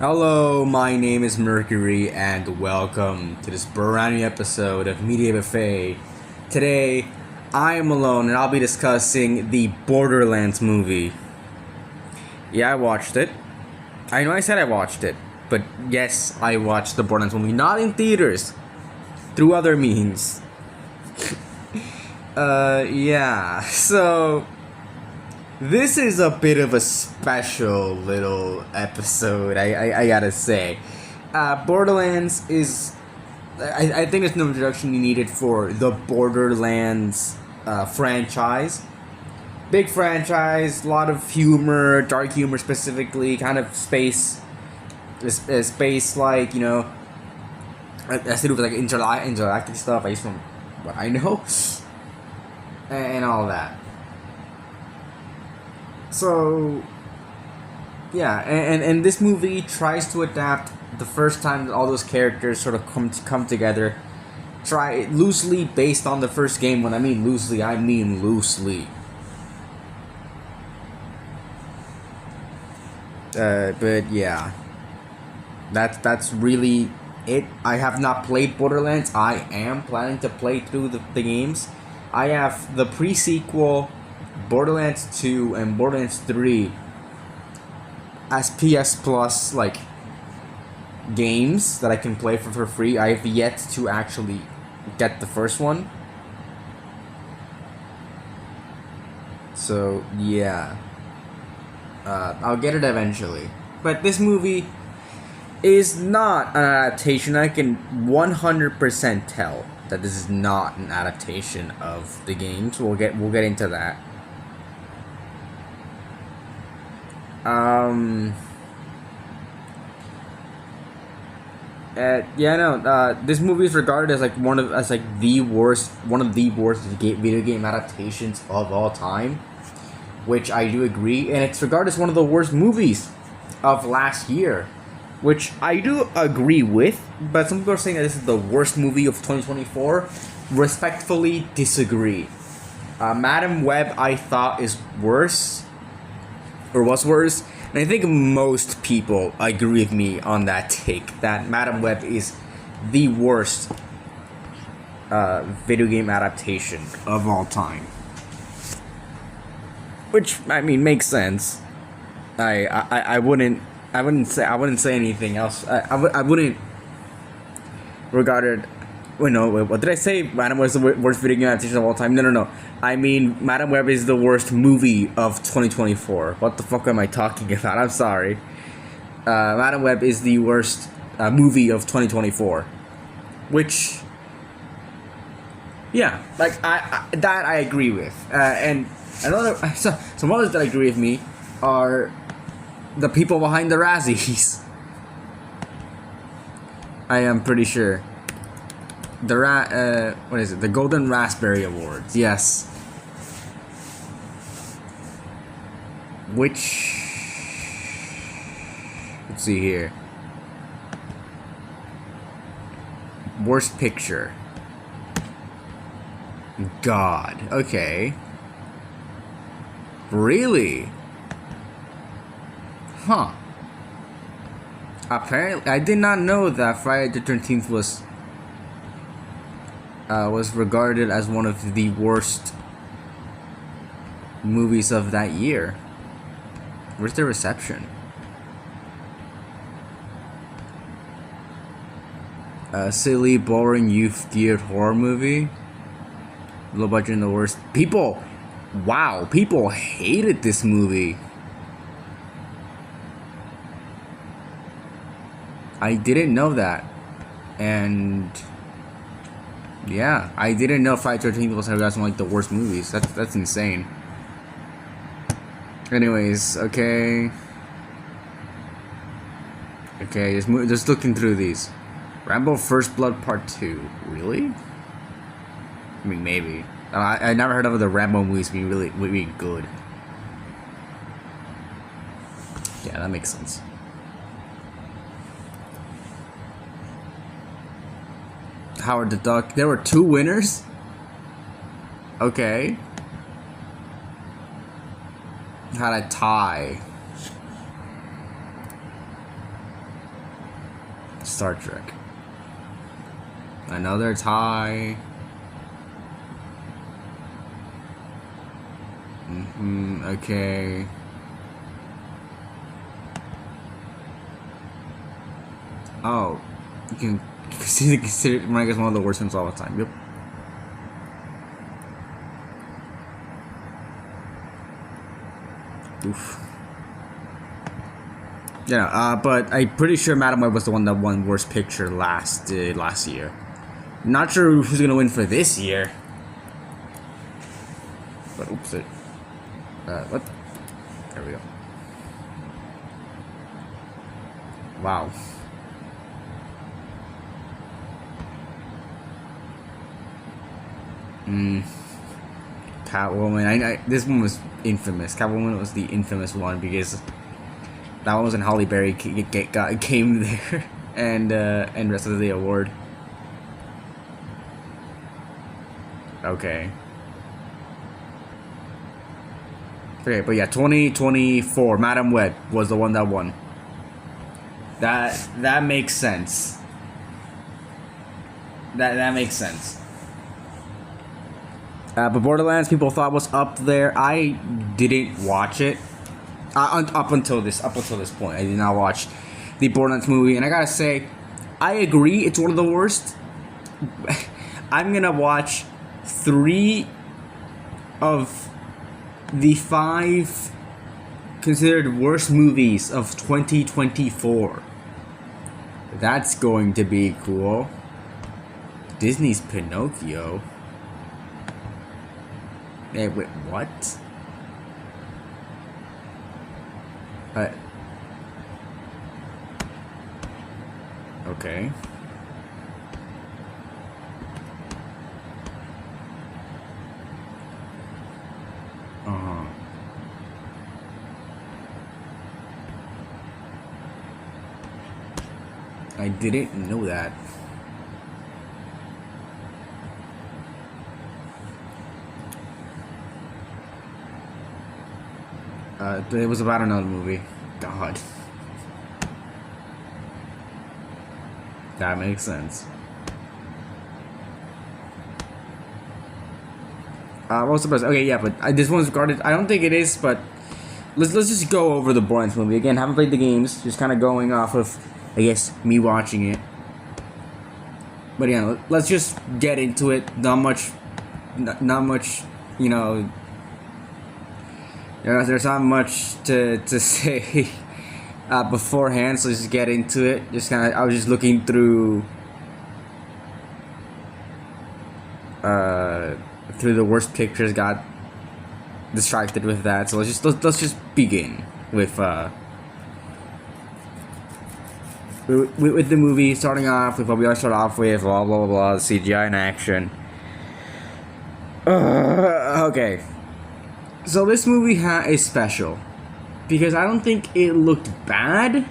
Hello, my name is Mercury, and welcome to this brand new episode of Media Buffet. Today, I am alone, and I'll be discussing the Borderlands movie. Yeah, I watched it. I know I said I watched it, but yes, I watched the Borderlands movie, not in theaters, through other means. Yeah, so this is a bit of a special little episode, I gotta say. Borderlands is... I think there's no introduction needed for the Borderlands franchise. Big franchise, a lot of humor, dark humor specifically, kind of space, like, has to do with like interactive stuff, at least from what I know, and all that. So, yeah, and this movie tries to adapt the first time that all those characters sort of come together. Try loosely based on the first game. When I mean loosely, I mean loosely. But yeah, that's really it. I have not played Borderlands. I am planning to play through the games. I have the pre-sequel, Borderlands 2 and Borderlands 3 as PS Plus like games that I can play for free. I have yet to actually get the first one. So yeah, I'll get it eventually. But this movie is not an adaptation. I can 100% tell that this is not an adaptation of the games. We'll get into that. This movie is regarded as like one of the worst video game adaptations of all time, which I do agree, and it's regarded as one of the worst movies of last year, which I do agree with. But some people are saying that this is the worst movie of 2024. Respectfully disagree. Madam Web I thought is worse. Or was worse, and I think most people agree with me on that take, that Madam Web is the worst video game adaptation of all time. Which, I mean, makes sense. I wouldn't say anything else. I wouldn't regard it. Wait, no, what did I say? Madam Web is the worst video game adaptation of all time? No. I mean, Madam Web is the worst movie of 2024. What the fuck am I talking about? I'm sorry. Madam Web is the worst movie of 2024. Which, yeah, like, that I agree with. And some others that agree with me are the people behind the Razzies. I am pretty sure. What is it? The Golden Raspberry Awards. Yes. Which, let's see here. Worst picture. God. Okay. Really? Huh. Apparently, I did not know that Friday the 13th was regarded as one of the worst movies of that year. Where's the reception? Silly, boring, youth-geared horror movie. Low budget and the worst. People hated this movie. I didn't know that. And yeah, I didn't know Friday the 13th was one of like the worst movies. That's insane. Anyways, okay, just looking through these. Rambo First Blood Part 2. Really? I mean, maybe. I never heard of the Rambo movies being really good. Yeah, that makes sense. Howard the Duck. There were 2 winners? Okay. Had a tie. Star Trek. Another tie. Okay. Oh, you can consider Mike as one of the worst films of all time. Yep. Oof. Yeah, but I'm pretty sure Madam Web was the one that won Worst Picture last year. Not sure who's gonna win for this year. But oops, what? There we go. Wow. Catwoman. This one was infamous. Catwoman was the infamous one because that one was when Halle Berry came there and rest of the award. Okay. Okay, but yeah, 2024, Madam Web was the one that won. That makes sense. That makes sense. But Borderlands, people thought was up there. I didn't watch it up until this point. I did not watch the Borderlands movie, and I gotta say, I agree it's one of the worst. I'm gonna watch 3 of the 5 considered worst movies of 2024. That's going to be cool. Disney's Pinocchio. Hey, wait, what? Okay. I didn't know that. It was about another movie. God. That makes sense. What was the best? Okay, yeah, but this one's regarded. I don't think it is, but let's just go over the Borderlands movie again. Haven't played the games, just kind of going off of, I guess, me watching it. But yeah, let's just get into it. Not much, you know. There's not much to say beforehand, so let's just get into it. I was just looking through the worst pictures, got distracted with that. So let's just begin with the movie. Starting off with what we always start off with, blah blah blah, CGI in action. Okay. So this movie is special because I don't think it looked bad.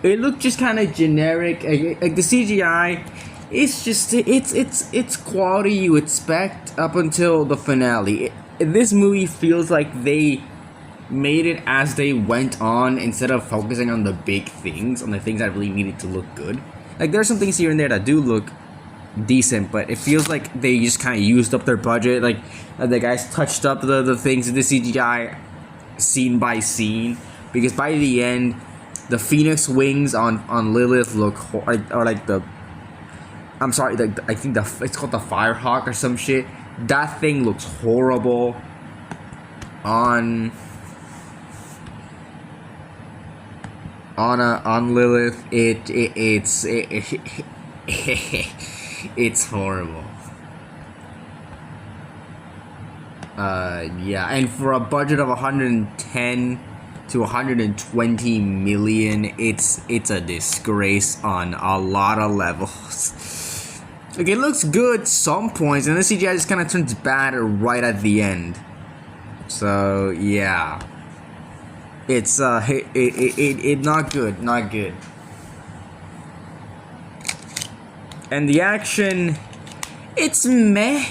It looked just kind of generic. Like the CGI, it's quality you expect up until the finale. This movie feels like they made it as they went on instead of focusing on the big things, on the things that really needed to look good. Like there's some things here and there that do look decent, but it feels like they just kind of used up their budget. Like the guys touched up the things in the CGI scene by scene, because by the end the phoenix wings on Lilith look or like the I'm sorry, I think it's called the Firehawk or some shit. That thing looks horrible on Lilith. It's horrible. Yeah, and for a budget of 110 to 120 million, it's a disgrace on a lot of levels. Like, it looks good some points, and the CGI just kind of turns bad right at the end. So yeah, it's it not good, not good. And the action, it's meh.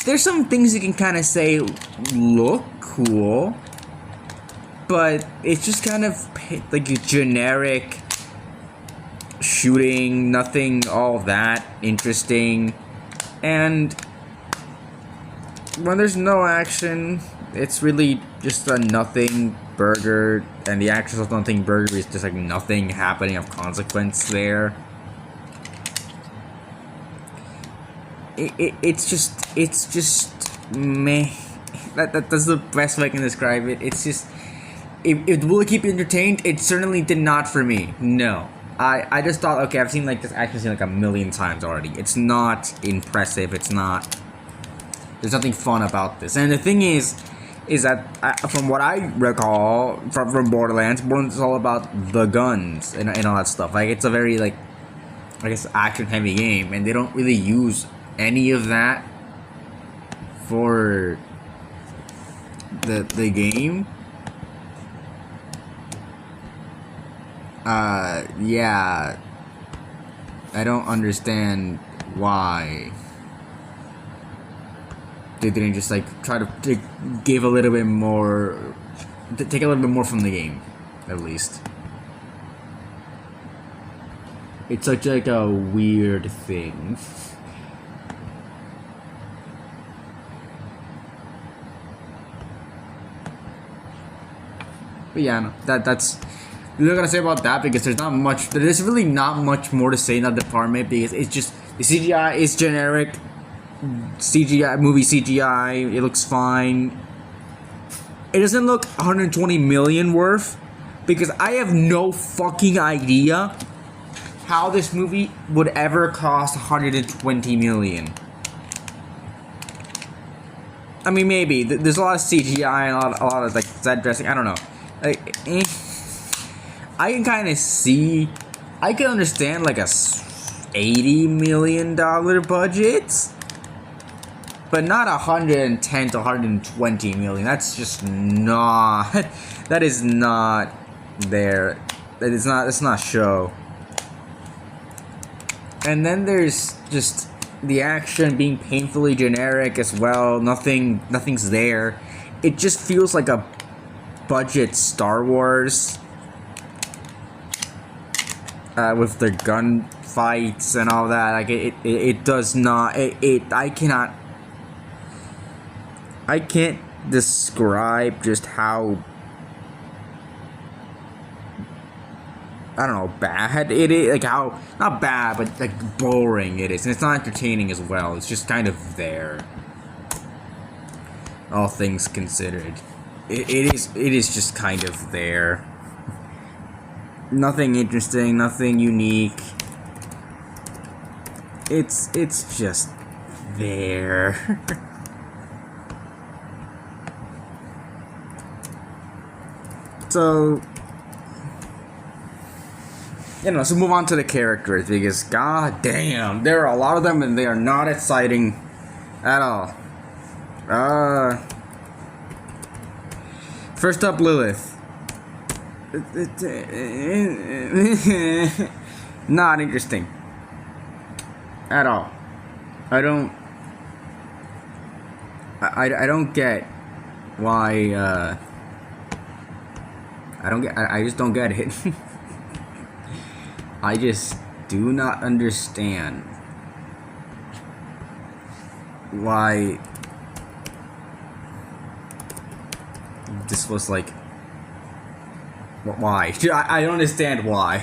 There's some things you can kind of say look cool, but it's just kind of like a generic shooting, nothing all that interesting. And when there's no action, it's really just a nothing burger, and the actions of nothing burger is just like nothing happening of consequence there. It's just meh. That's the best way I can describe it. It's just, it will keep you entertained. It certainly did not for me. No. I just thought, okay, I've seen like this action scene like a million times already. It's not impressive. It's not. There's nothing fun about this. And the thing is that from what I recall from Borderlands is all about the guns and all that stuff. Like, it's a very, like, I guess, action heavy game, and they don't really use any of that for the game. Yeah, I don't understand why they didn't just like try to give a little bit more, take a little bit more from the game, at least. It's such like a weird thing. But yeah, no, that's I'm not gonna say about that, because there's really not much more to say in that department, because it's just the CGI is generic movie CGI. It looks fine. It doesn't look 120 million worth, because I have no fucking idea how this movie would ever cost 120 million. I mean, maybe there's a lot of CGI and a lot of like set dressing. I don't know. Like, I can kind of see, I can understand like a $80 million budget, but not 110 to 120 million. That's just not. That is not there. It's not show. And then there's just the action being painfully generic as well. Nothing's there. It just feels like a budget Star Wars. With the gun fights and all that, like it does not. I can't describe just how, I don't know, bad it is. Like, how, not bad, but like boring it is, and it's not entertaining as well. It's just kind of there. All things considered, it is just kind of there. Nothing interesting, nothing unique. It's just there. So, so move on to the characters, because god damn, there are a lot of them and they are not exciting at all. First up, Lilith. Not interesting at all. I don't get why. I just don't get it. I just do not understand why this was like. Why? I don't understand why.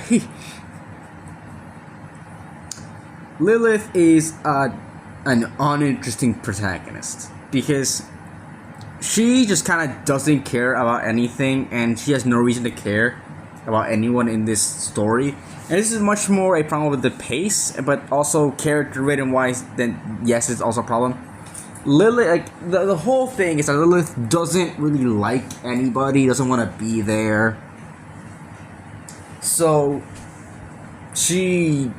Lilith is an uninteresting protagonist, because she just kind of doesn't care about anything, and she has no reason to care about anyone in this story. And this is much more a problem with the pace, but also character written wise. Then yes, it's also a problem. Lilith, like the whole thing is that Lilith doesn't really like anybody, doesn't want to be there. So she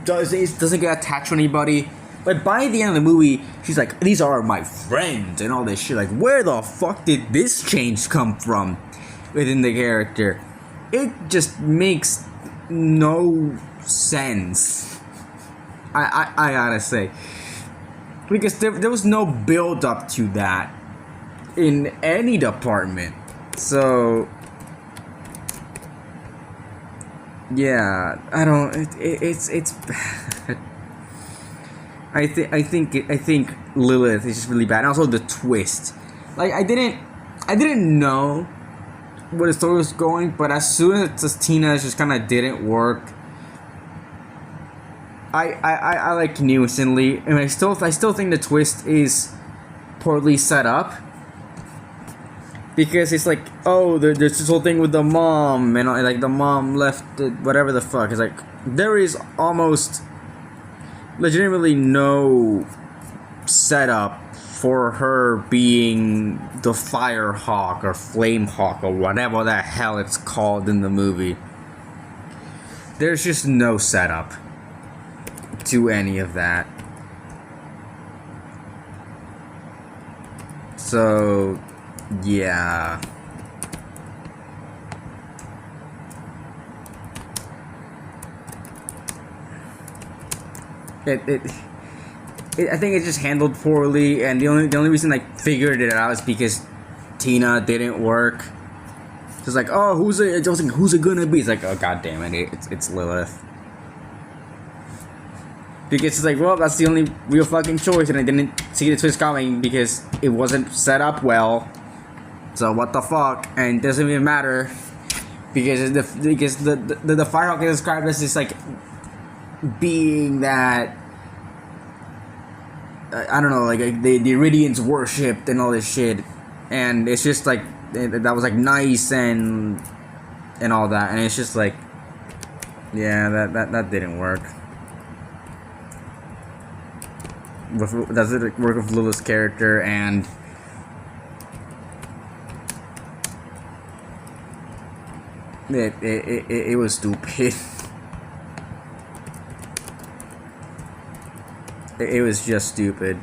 doesn't get attached to anybody. But by the end of the movie, she's like, these are my friends and all this shit. Like, where the fuck did this change come from within the character? It just makes no sense. I gotta say. Because there was no build up to that in any department. So Yeah, I don't. It's bad. I think Lilith is just really bad. And also the twist, like I didn't know where the story was going, but as soon as Tina just kind of didn't work, I like knew instantly, and I still think the twist is poorly set up. Because it's like, oh, there's this whole thing with the mom, and like the mom left whatever the fuck. It's like there is almost legitimately no setup for her being the Fire Hawk or Flame Hawk or whatever the hell it's called in the movie. There's just no setup to any of that. So, yeah. I think it's just handled poorly, and the only reason I figured it out is because Tina didn't work. It's like, oh, who's it gonna be? It's like, oh, god damn it, it's Lilith. Because it's like, well, that's the only real fucking choice, and I didn't see the twist coming because it wasn't set up well. So what the fuck? And it doesn't even matter because the Firehawk is described as this like being that I don't know, like the Iridians worshipped and all this shit, and it's just like that was like nice and all that, and it's just like, yeah, that didn't work. Does it work with Lilith's character? And it was stupid. It was just stupid.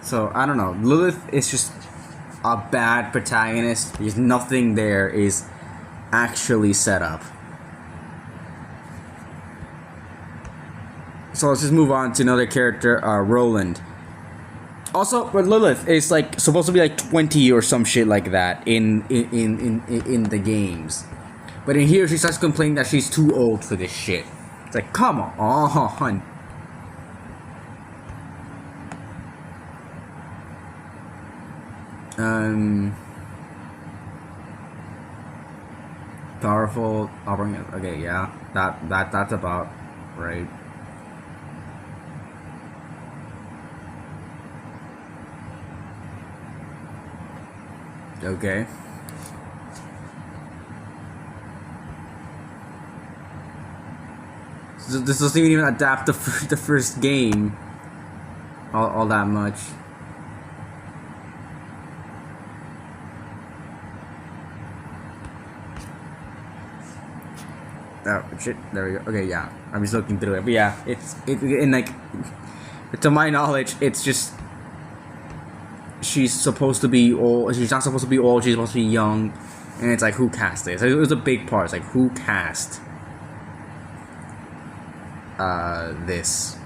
So I don't know. Lilith is just a bad protagonist because nothing there is actually set up. So let's just move on to another character, Roland. Also, but Lilith is like supposed to be like 20 or some shit like that in the games, but in here she starts complaining that she's too old for this shit. It's like, come on. Powerful. I'll bring it. Okay, yeah, that's about right. Okay. So this doesn't even adapt the first game all that much. Oh shit! There we go. Okay, yeah. I'm just looking through it, but yeah, it's and like, to my knowledge, it's just she's supposed to be old. She's not supposed to be old. She's supposed to be young, and it's like, who cast this? It was a big part. It's like, who cast this?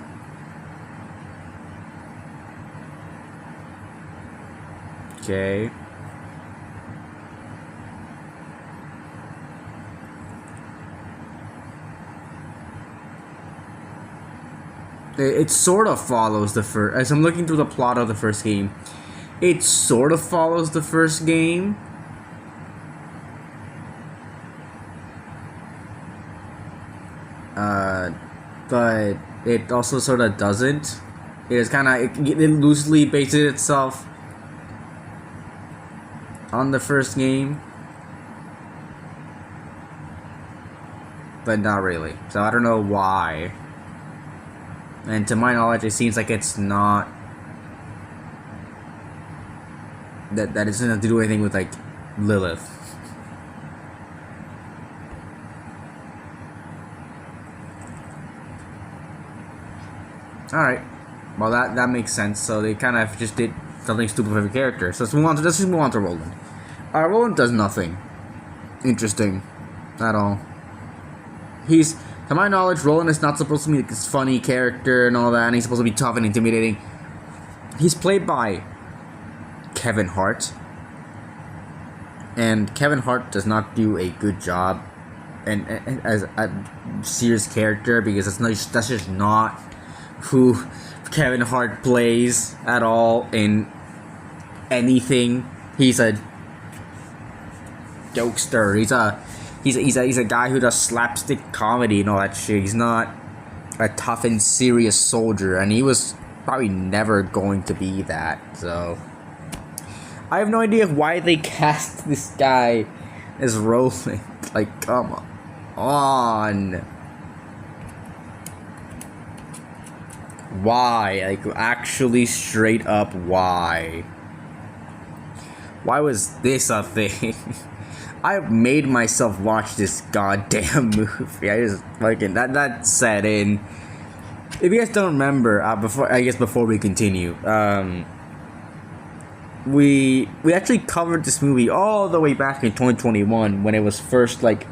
Okay. It sort of follows the first. As I'm looking through the plot of the first game, it sort of follows the first game. But it also sort of doesn't. It is kind of it loosely bases itself on the first game, but not really. So I don't know why. And to my knowledge, it seems like it's not that it doesn't have to do anything with like Lilith. All right, well that makes sense. So they kind of just did something stupid for every character. So let's just move on to Roland. Roland does nothing interesting at all. To my knowledge, Roland is not supposed to be like this funny character and all that, and he's supposed to be tough and intimidating. He's played by Kevin Hart, and Kevin Hart does not do a good job, and as a serious character, because that's just not who Kevin Hart plays at all in anything. He's a jokester. He's a guy who does slapstick comedy and all that shit. He's not a tough and serious soldier, and he was probably never going to be that. So I have no idea why they cast this guy as Roland. Like, come on. Why? Like, actually, straight up, why? Why was this a thing? I made myself watch this goddamn movie. I just fucking that set in. If you guys don't remember, before we continue, we actually covered this movie all the way back in 2021 when it was first like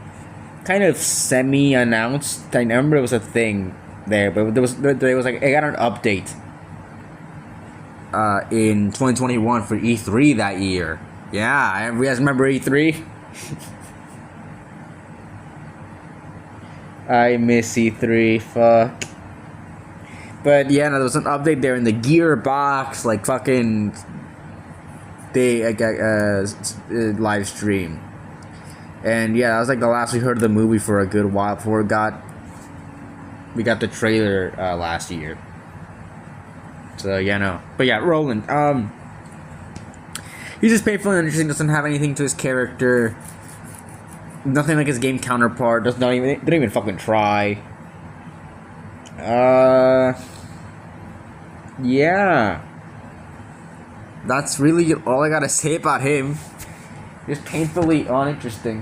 kind of semi-announced. I remember it was a thing there, but there was like I got an update in 2021 for E3 that year. Yeah, you guys remember E3? I miss E3. Fuck. But yeah, no, there was an update there in the gearbox, like fucking live stream. And yeah, that was like the last we heard of the movie for a good while before we got the trailer last year. So yeah, no. But yeah, Roland. He's just painful and interesting. Doesn't have anything to his character. Nothing like his game counterpart. Didn't even fucking try. Yeah. That's really all I gotta say about him. Just painfully uninteresting.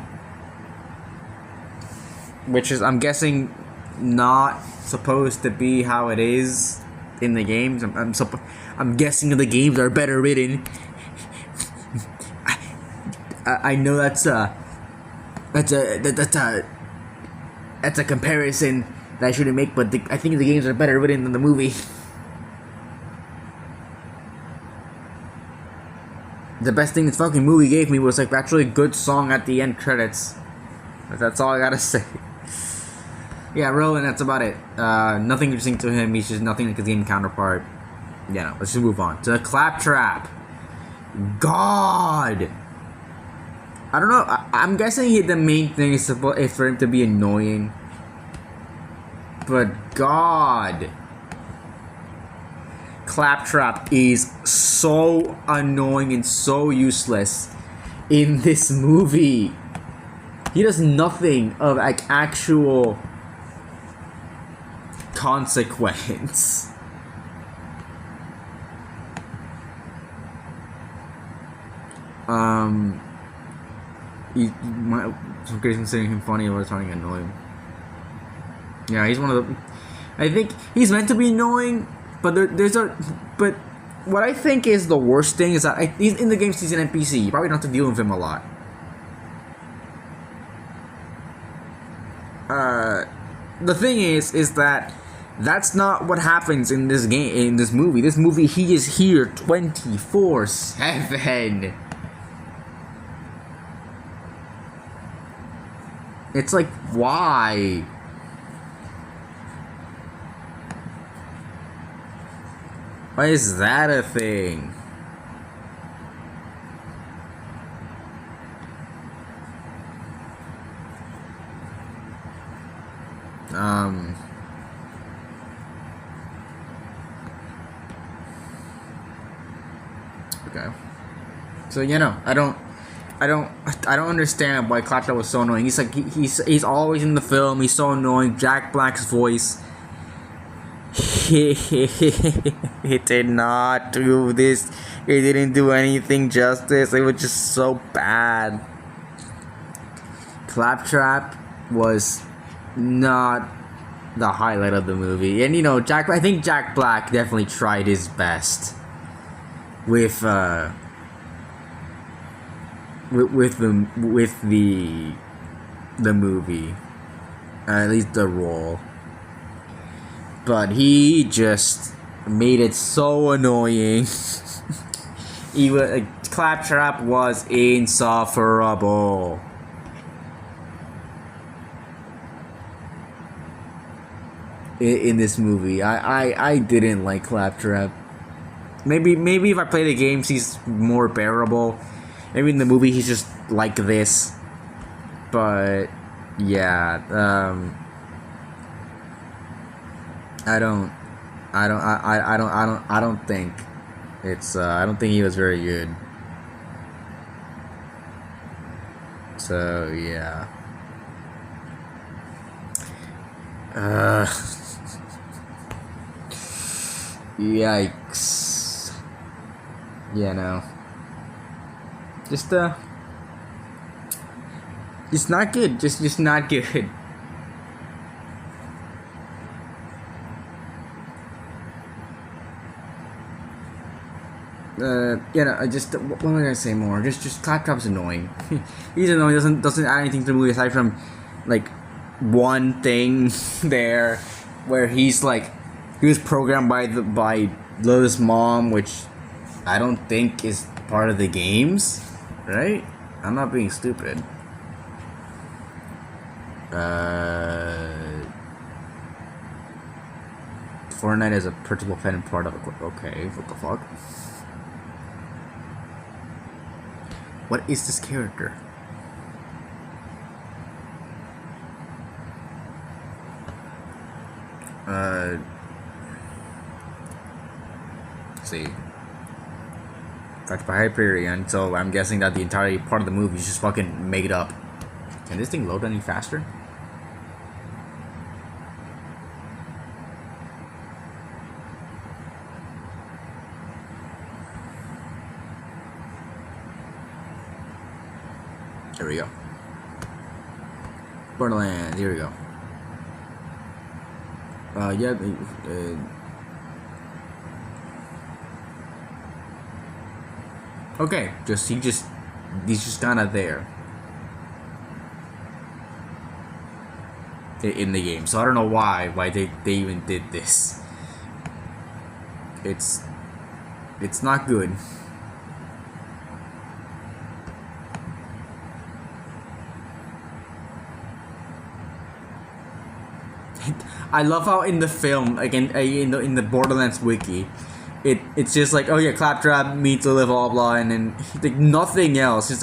Which is, I'm guessing, not supposed to be how it is in the games. I'm guessing the games are better written. I know that's a comparison that I shouldn't make, but I think the games are better written than the movie. The best thing this fucking movie gave me was like actually a good song at the end credits. That's all I gotta say. Yeah, Roland, that's about it. Nothing interesting to him. He's just nothing like his game counterpart. Yeah, no, let's just move on to Claptrap. God. I don't know. I'm guessing the main thing is for him to be annoying. But God, Claptrap is so annoying and so useless in this movie. He does nothing of like actual consequence. You might considering him funny or trying to annoy him. Yeah, he's one of the. I think he's meant to be annoying, but but what I think is the worst thing is that he's in the game. He's an NPC. You probably don't have to deal with him a lot. The thing is that that's not what happens in this game. In this movie, he is here 24/7. It's like, why? Why is that a thing? Okay. So I don't understand why Claptrap was so annoying. He's like he's always in the film. He's so annoying. Jack Black's voice. He did not do this. He didn't do anything justice. It was just so bad. Claptrap was not the highlight of the movie, and I think Jack Black definitely tried his best with the movie, at least the role. But he just made it so annoying. Even Claptrap was insufferable. In this movie, I didn't like Claptrap. Maybe if I play the games, he's more bearable. Maybe in the movie he's just like this. But yeah, I don't think it's I don't think he was very good. So yeah. Yikes. Yeah, no. Just not good. Just not good. I just what am I gonna say more? Just Claptrap's annoying. He's annoying. Doesn't add anything to the movie aside from like one thing there where he was programmed by Lilith's mom, which I don't think is part of the games, right? I'm not being stupid. Fortnite is a participant part of it. Okay, what the fuck? What is this character? Let's see. Fact by Hyperion, so I'm guessing that the entire part of the movie is just fucking made up. Can this thing load any faster? There we go. Borderlands, here we go. Okay, he's just kind of there in the game. So I don't know why they even did this. It's not good. I love how in the film, again, in the Borderlands wiki, it's just like, oh yeah, Claptrap meets Lilith, blah blah, and then like nothing else. It's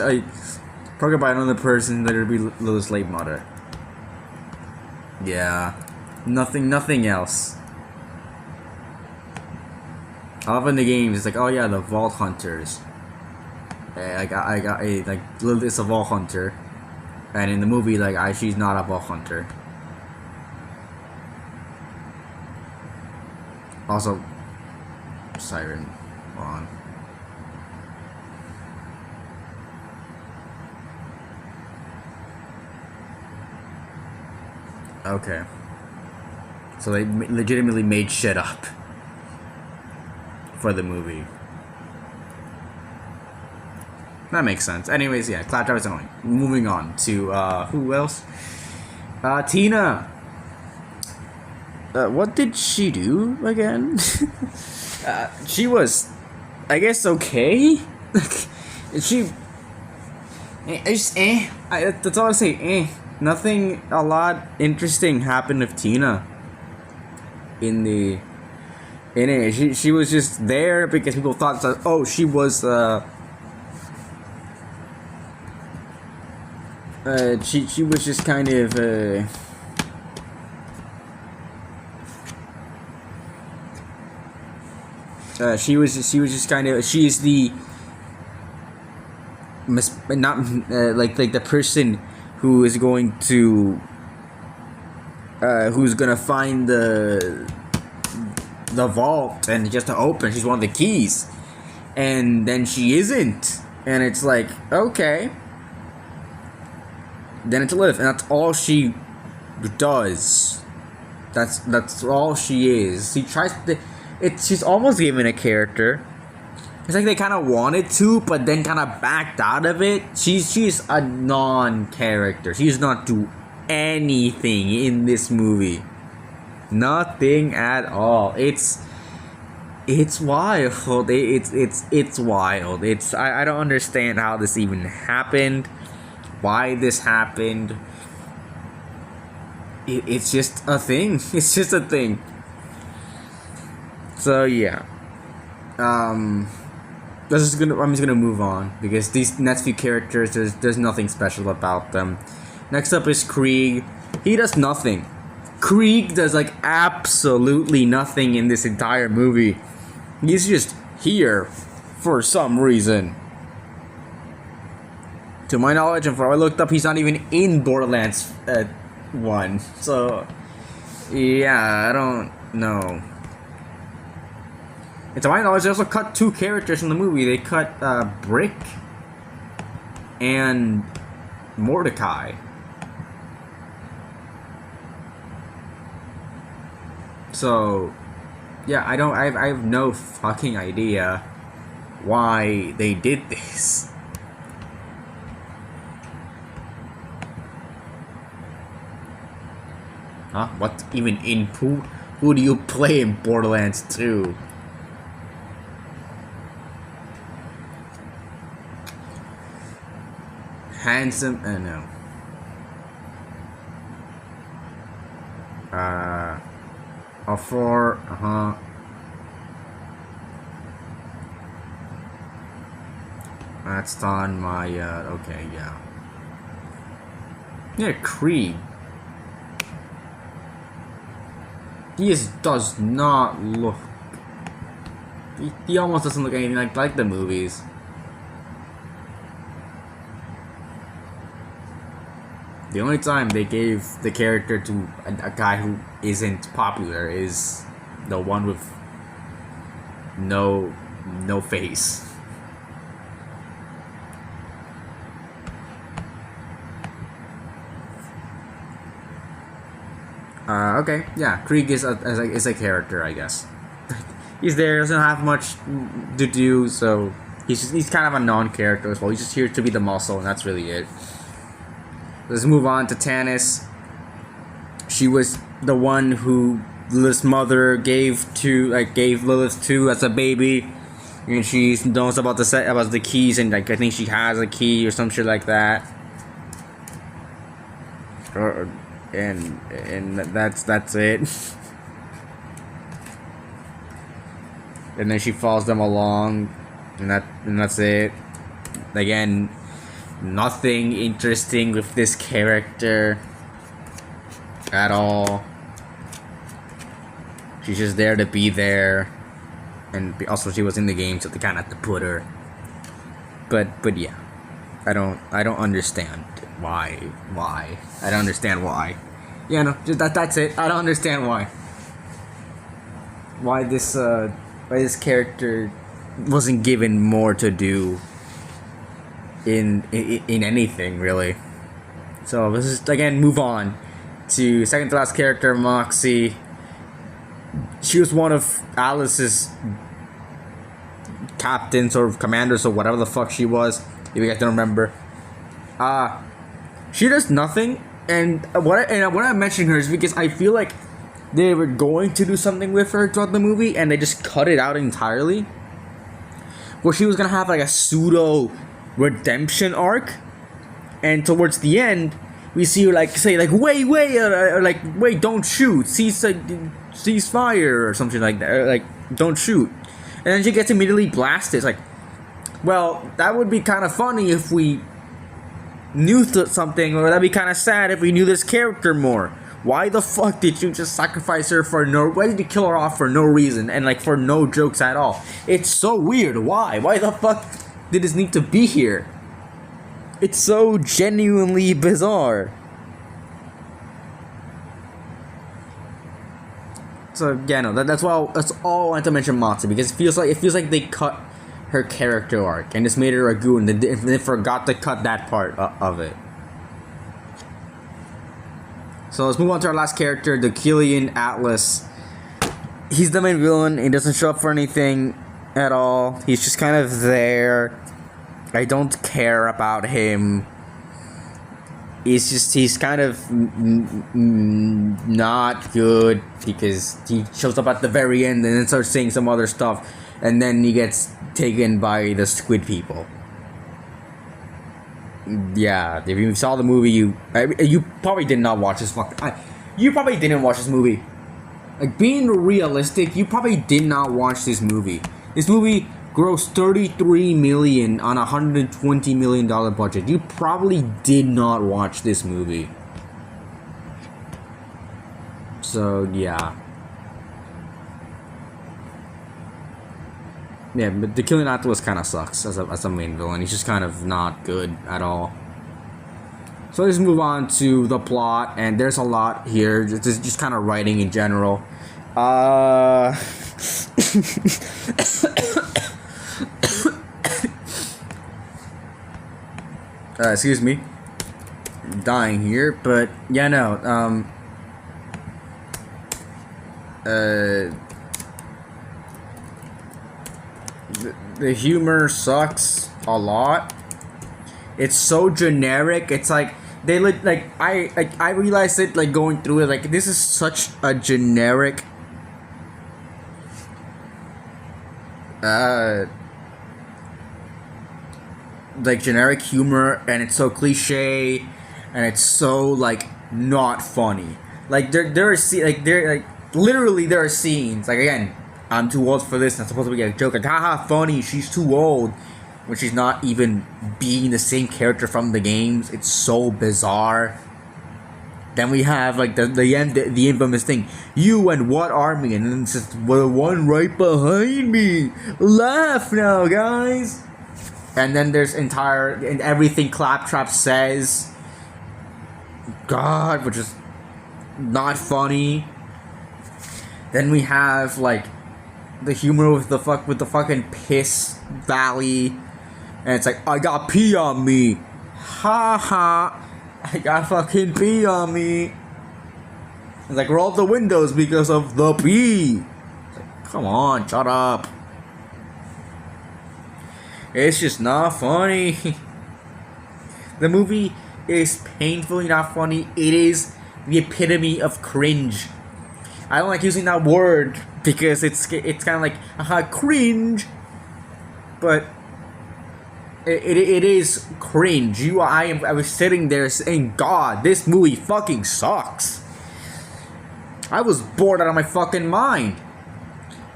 programmed by another person that would be Lilith's slave mother. Yeah, nothing else. I love in the games. It's like, oh yeah, the Vault Hunters. I got Lilith is a Vault Hunter, and in the movie, she's not a Vault Hunter. Also, Siren on. Okay. So they legitimately made shit up for the movie. That makes sense. Anyways, yeah, Claptrap is annoying. Moving on to who else? Tina. What did she do again? She was, I guess, okay. She, that's all I say. Nothing a lot interesting happened with Tina. In it, she was just there because people thought that, oh, she was she was just kind of she was just kind of, she's the not like the person who is going to who's gonna find the vault and just to open. She's one of the keys, and then she isn't, and it's like, okay, then it's Lilith, and that's all she does. That's all she is. She tries to. She's almost given a character. It's like they kind of wanted to, but then kind of backed out of it. She's a non-character. She's not do anything in this movie. Nothing at all. It's It's wild. It's wild. I don't understand how this even happened. Why this happened. It's just a thing. It's just a thing. So yeah. I'm just gonna move on because these next few characters, there's nothing special about them. Next up is Krieg. He does nothing. Krieg does like absolutely nothing in this entire movie. He's just here for some reason. To my knowledge, and for what I looked up, he's not even in Borderlands 1. So yeah, I don't know. And to my knowledge, they also cut 2 characters from the movie. They cut Brick and Mordecai. So, yeah, I have no fucking idea why they did this. Huh? What even in who do you play in Borderlands 2? Handsome, no. For, That's on my, okay, yeah. Yeah, Krieg. He just does not look... He almost doesn't look anything like the movies. The only time they gave the character to a guy who isn't popular is the one with no face. Okay, yeah, Krieg is a character, I guess. He's there, doesn't have much to do, so he's kind of a non-character as well. He's just here to be the muscle, and that's really it. Let's move on to Tannis. She was the one who Lilith's mother gave Lilith to as a baby, and she knows about the keys, and I think she has a key or some shit like that. And that's it. And then she follows them along, and that's it. Again, nothing interesting with this character at all. She's just there to be there, and also she was in the game, so they kind of had to put her. But yeah, I don't understand why. I don't understand why. Yeah, no, just that's it. I don't understand why. Why this character wasn't given more to do in anything really. So let's just again move on to second to last character, Moxie. She was one of Alice's captains or commanders or whatever the fuck she was, if you guys don't remember. She does nothing, and what I'm mentioning her is because I feel like they were going to do something with her throughout the movie and they just cut it out entirely, where she was gonna have like a pseudo redemption arc, and towards the end we see her say wait, don't shoot, cease fire or something like that, or, don't shoot, and then she gets immediately blasted. It's like, well, that would be kind of funny if we knew something, or that'd be kind of sad if we knew this character more. Why the fuck did you just sacrifice her why did you kill her off for no reason and for no jokes at all? It's so weird. Why the fuck did this need to be here? It's so genuinely bizarre. So yeah, no, that's all I wanted to mention Moxie, because it feels like they cut her character arc and just made her a goon, and they forgot to cut that part of it. So let's move on to our last character, the Killian Atlas. He's the main villain. He doesn't show up for anything at all. He's just kind of there. I don't care about him. he's kind of not good because he shows up at the very end and then starts saying some other stuff, and then he gets taken by the squid people. Yeah, if you saw the movie, you probably did not watch this you probably didn't watch this movie. Like, being realistic, you probably did not watch this movie. This movie grossed $33 million on a $120 million budget. You probably did not watch this movie. So yeah. Yeah, but the Killing Octopus kind of sucks as a main villain. He's just kind of not good at all. So let's move on to the plot, and there's a lot here. Just kind of writing in general. Excuse me. I'm dying here, but yeah, no. The humor sucks a lot. It's so generic. It's like they I realized it like going through it, like this is such a generic like generic humor, and it's so cliche, and it's so like not funny. Like there are literally there are scenes, like, again, I'm too old for this, and it's supposed to be a joke, like, haha, funny, she's too old, when she's not even being the same character from the games. It's so bizarre. Then we have like the infamous thing, you and what army, and then it's just, well, the one right behind me. Laugh now, guys. And then there's everything Claptrap says, God, which is not funny. Then we have like the humor with the fucking piss valley, and it's like, I got pee on me, ha ha, I got fucking pee on me. It's like, roll up the windows because of the pee. It's like, come on, shut up. It's just not funny. The movie is painfully not funny. It is the epitome of cringe. I don't like using that word because it's kind of like cringe, but it is cringe. I was sitting there saying, God, this movie fucking sucks. I was bored out of my fucking mind,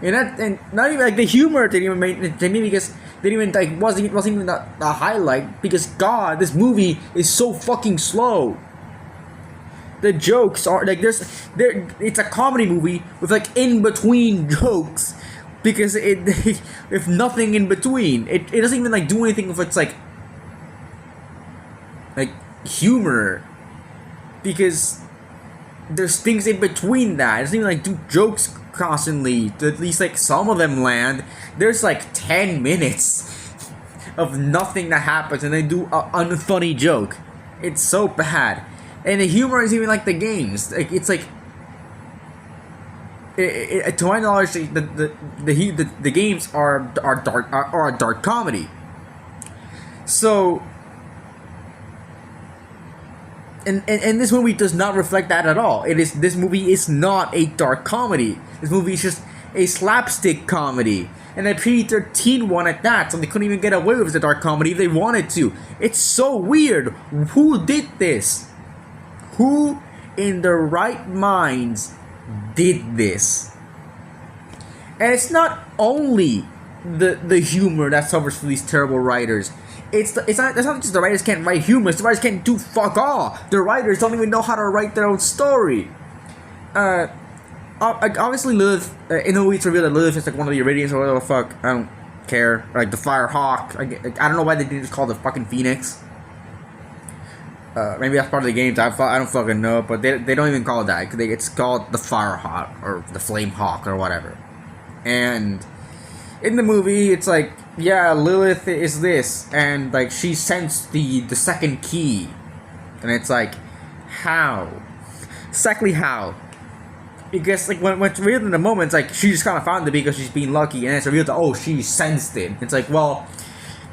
and not even like the humor didn't even make it to me, because they didn't even like wasn't even a highlight, because God, this movie is so fucking slow. The jokes are like it's a comedy movie with like in between jokes, because if nothing in between, it doesn't even like do anything if it's like humor, because there's things in between that. It doesn't even like do jokes constantly. At least like some of them land. There's like 10 minutes of nothing that happens, and they do an unfunny joke. It's so bad. And the humor is even like the games. Like, it's like, to my knowledge, the games are a dark comedy. So, and this movie does not reflect that at all. This movie is not a dark comedy. This movie is just a slapstick comedy, and a PG-13 one at that. So they couldn't even get away with the dark comedy if they wanted to. It's so weird. Who did this? Who in their right minds did this? And it's not only the humor that suffers from these terrible writers. It's not just the writers can't write humor. It's the writers can't do fuck all. The writers don't even know how to write their own story. Obviously Lilith, in the movie it's revealed that Lilith is like one of the Iridians or whatever the fuck. I don't care. Like the Fire Hawk. I don't know why they didn't just call the fucking Phoenix. Maybe that's part of the games. I don't fucking know, but they don't even call it that. It's called the Fire Hawk or the Flame Hawk or whatever. And in the movie, it's like, yeah, Lilith is this, and like she sensed the second key, and it's like, how? Exactly how? Because like when it's revealed in the moment, it's like she just kind of found it because she's being lucky, and it's revealed that, oh, she sensed it. It's like, well,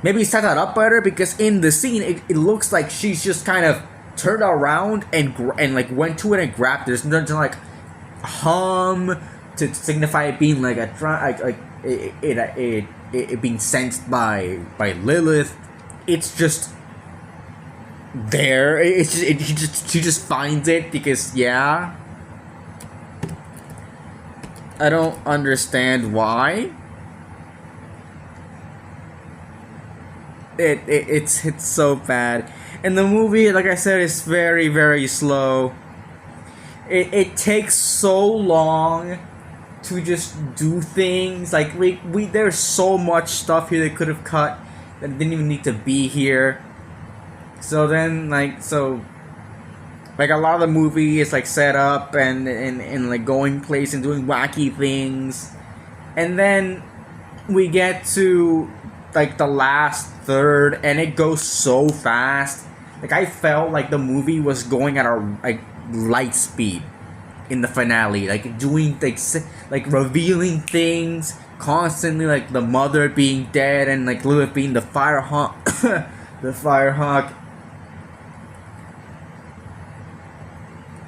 maybe set that up better, because in the scene, it looks like she's just kind of turned around and like went to it and grabbed it. There's nothing like hum to signify it being like it being sensed by Lilith. It's just there. She just finds it because yeah. I don't understand why. It's so bad. And the movie, like I said, is very, very slow. It takes so long to just do things. Like we there's so much stuff here they could have cut that didn't even need to be here. So then like a lot of the movie is like set up and like going place and doing wacky things. And then we get to like the last third and it goes so fast. Like I felt like the movie was going at a like light speed in the finale, like doing like revealing things constantly, like the mother being dead and like Lilith being the Firehawk, the Firehawk,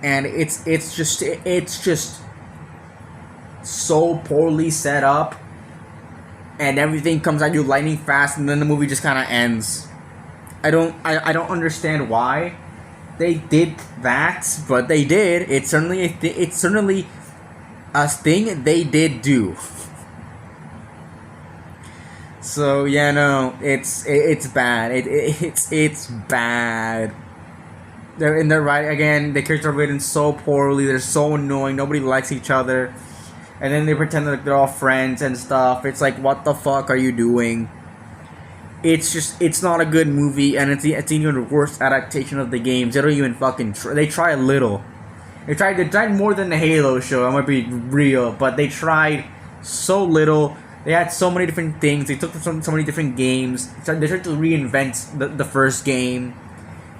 and it's just so poorly set up, and everything comes at you lightning fast, and then the movie just kind of ends. I don't understand why they did that, but they did. It's certainly a thing they did do. So yeah, no, it's bad. It's bad. They're in their right again. The characters are written so poorly. They're so annoying. Nobody likes each other, and then they pretend that they're all friends and stuff. It's like, what the fuck are you doing? It's not a good movie, and it's even worse adaptation of the games. They don't even fucking they try a little. They tried more than the Halo show. I might be real, but they tried so little. They had so many different things. They took so many different games. They tried to reinvent the first game,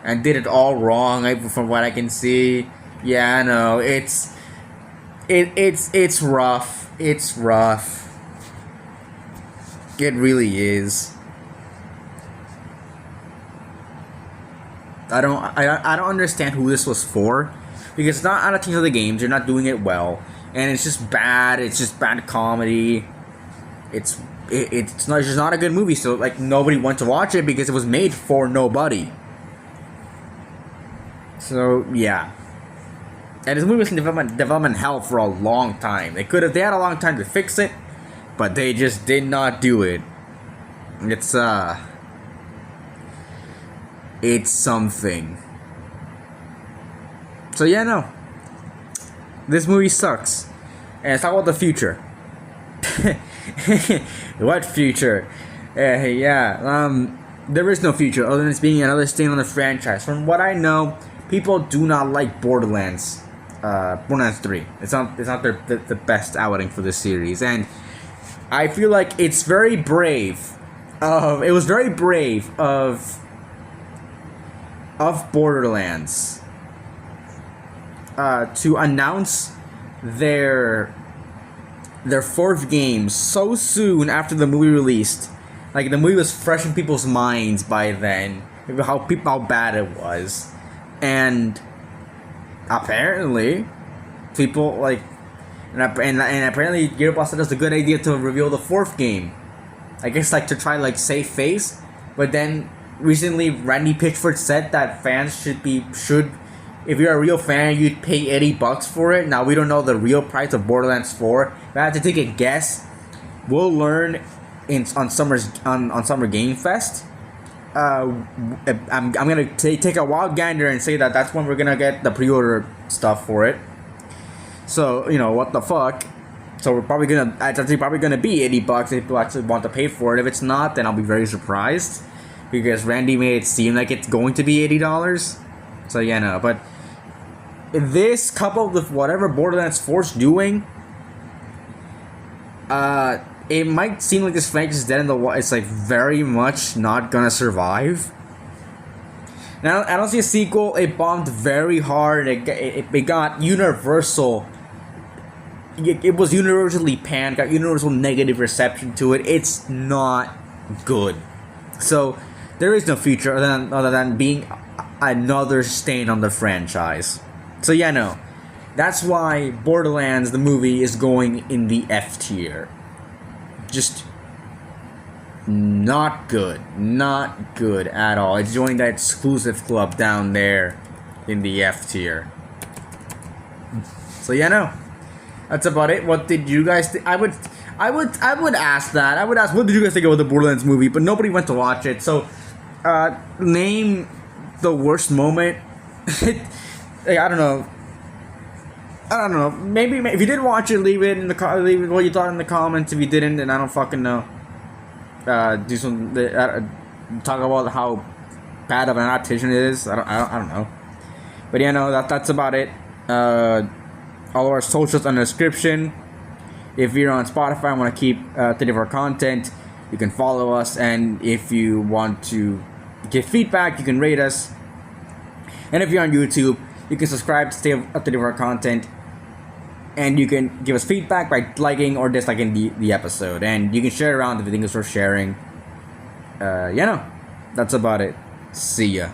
and did it all wrong. From what I can see, yeah, I know it's rough. It's rough. It really is. I don't understand who this was for, because it's not adapting of the games. You're not doing it well, and it's just bad. It's just bad comedy. It's just not a good movie. So like nobody went to watch it because it was made for nobody. So yeah, and this movie was in development hell for a long time. They had a long time to fix it, but they just did not do it. It's something. So yeah, no. This movie sucks. And let's talk about the future. What future? There is no future other than it's being another stain on the franchise. From what I know, people do not like Borderlands. Borderlands 3. It's not the best outing for this series. And I feel like it's very brave. It was very brave of Borderlands to announce their fourth game so soon after the movie released. Like the movie was fresh in people's minds by then, how bad it was, and apparently people like and apparently Gearbox said it was a good idea to reveal the fourth game. I guess like to try like save face, but then recently Randy Pitchford said that fans should if you're a real fan, you'd pay $80 for it. Now we don't know the real price of Borderlands 4. If I had to take a guess, we'll learn on Summer Game Fest. I'm gonna take a wild gander and say that's when we're gonna get the pre-order stuff for it. So you know what the fuck. So it's probably gonna be $80 if people actually want to pay for it. If it's not, then I'll be very surprised, because Randy made it seem like it's going to be $80. So yeah, no, but this coupled with whatever Borderlands 4's doing, it might seem like this franchise is dead in the water. It's like very much not gonna survive. Now I don't see a sequel. It bombed very hard. It got universal. It was universally panned. Got universal negative reception to it. It's not good. So there is no future other than being another stain on the franchise. So yeah, no. That's why Borderlands the movie is going in the F tier. Just not good. Not good at all. It's joining that exclusive club down there in the F tier. So yeah, no. That's about it. What did you guys think? I would ask that. I would ask, what did you guys think about the Borderlands movie? But nobody went to watch it. So, name the worst moment. Like, I don't know. Maybe if you did watch it, leave it what you thought in the comments. If you didn't, then I don't fucking know. Do some talk about how bad of an adaptation it is. I don't know. But yeah, no, that's about it. All of our socials in the description. If you're on Spotify and want to keep up to date with our content, you can follow us. And if you want to give feedback, you can rate us. And if you're on YouTube, you can subscribe to stay up to date with our content. And you can give us feedback by liking or disliking the episode. And you can share it around if you think it's worth sharing. Yeah, no. That's about it. See ya.